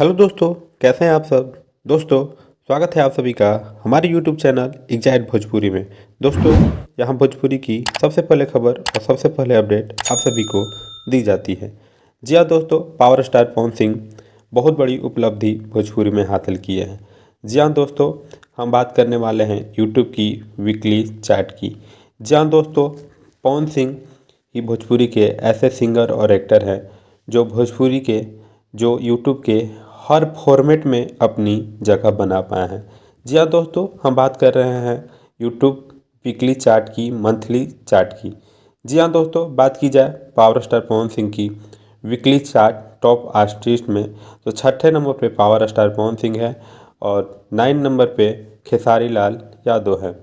Hello दोस्तों, कैसे हैं आप सब। दोस्तों, स्वागत है आप सभी का हमारे यूट्यूब चैनल एग्जैक्ट भोजपुरी में। दोस्तों, यहाँ भोजपुरी की सबसे पहले खबर और सबसे पहले अपडेट आप सभी को दी जाती है। जी हाँ दोस्तों, पावर स्टार पवन सिंह बहुत बड़ी उपलब्धि भोजपुरी में हासिल किए हैं। जी हाँ दोस्तों, हम बात करने वाले हैं यूट्यूब की वीकली चार्ट की। जी हाँ दोस्तों, पवन सिंह ही भोजपुरी के ऐसे सिंगर और एक्टर हैं जो भोजपुरी के जो यूट्यूब के हर फॉर्मेट में अपनी जगह बना पाए हैं। जी हाँ दोस्तों, हम बात कर रहे हैं यूट्यूब वीकली चार्ट की, मंथली चार्ट की। जी हाँ दोस्तों, बात की जाए पावर स्टार पवन सिंह की वीकली चार्ट टॉप आर्टिस्ट में, तो छठे नंबर पे पावर स्टार पवन सिंह है और 9 नंबर पे खेसारी लाल यादव है।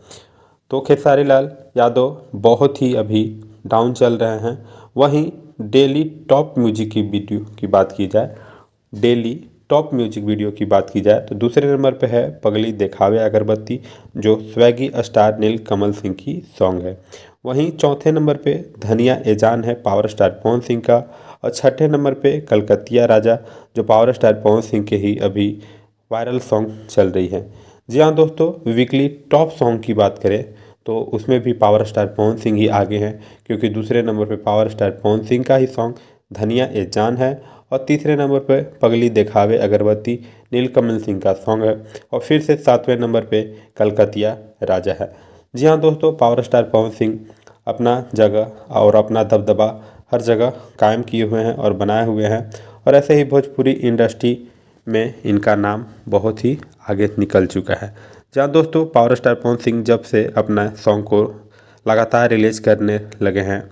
तो खेसारी लाल यादव बहुत ही अभी डाउन चल रहे हैं। वहीं डेली टॉप म्यूजिक की वीडियो की बात की जाए, डेली टॉप म्यूजिक वीडियो की बात की जाए तो दूसरे नंबर पे है पगली देखावे अगरबत्ती, जो स्वैगी स्टार नील कमल सिंह की सॉन्ग है। वहीं चौथे नंबर पे धनिया ए जान है पावर स्टार पवन सिंह का, और छठे नंबर पे कलकतिया राजा, जो पावर स्टार पवन सिंह के ही अभी वायरल सॉन्ग चल रही है। जी हाँ दोस्तों, वीकली टॉप सॉन्ग की बात करें तो उसमें भी पावर स्टार पवन सिंह ही आगे हैं, क्योंकि दूसरे नंबर पे पावर स्टार पवन सिंह का ही सॉन्ग धनिया ए जान है, और तीसरे नंबर पे पगली देखावे अगरबत्ती नीलकमल सिंह का सॉन्ग है, और फिर से सातवें नंबर पे कलकतिया राजा है। जी हाँ दोस्तों, पावर स्टार पवन सिंह अपना जगह और अपना दबदबा हर जगह कायम किए हुए हैं और बनाए हुए हैं, और ऐसे ही भोजपुरी इंडस्ट्री में इनका नाम बहुत ही आगे निकल चुका है। जहाँ दोस्तों, पावर स्टार पवन सिंह जब से अपना सॉन्ग को लगातार रिलीज करने लगे हैं,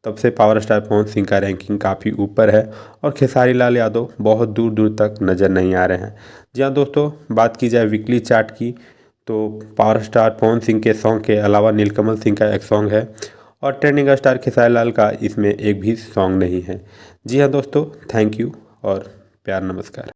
तब से पावर स्टार पवन सिंह का रैंकिंग काफ़ी ऊपर है, और खेसारी लाल यादव बहुत दूर दूर तक नज़र नहीं आ रहे हैं। जी हाँ दोस्तों, बात की जाए वीकली चार्ट की तो पावर स्टार पवन सिंह के सॉन्ग के अलावा नीलकमल सिंह का एक सॉन्ग है, और ट्रेंडिंग स्टार खेसारी लाल का इसमें एक भी सॉन्ग नहीं है। जी हाँ दोस्तों, थैंक यू और प्यार नमस्कार।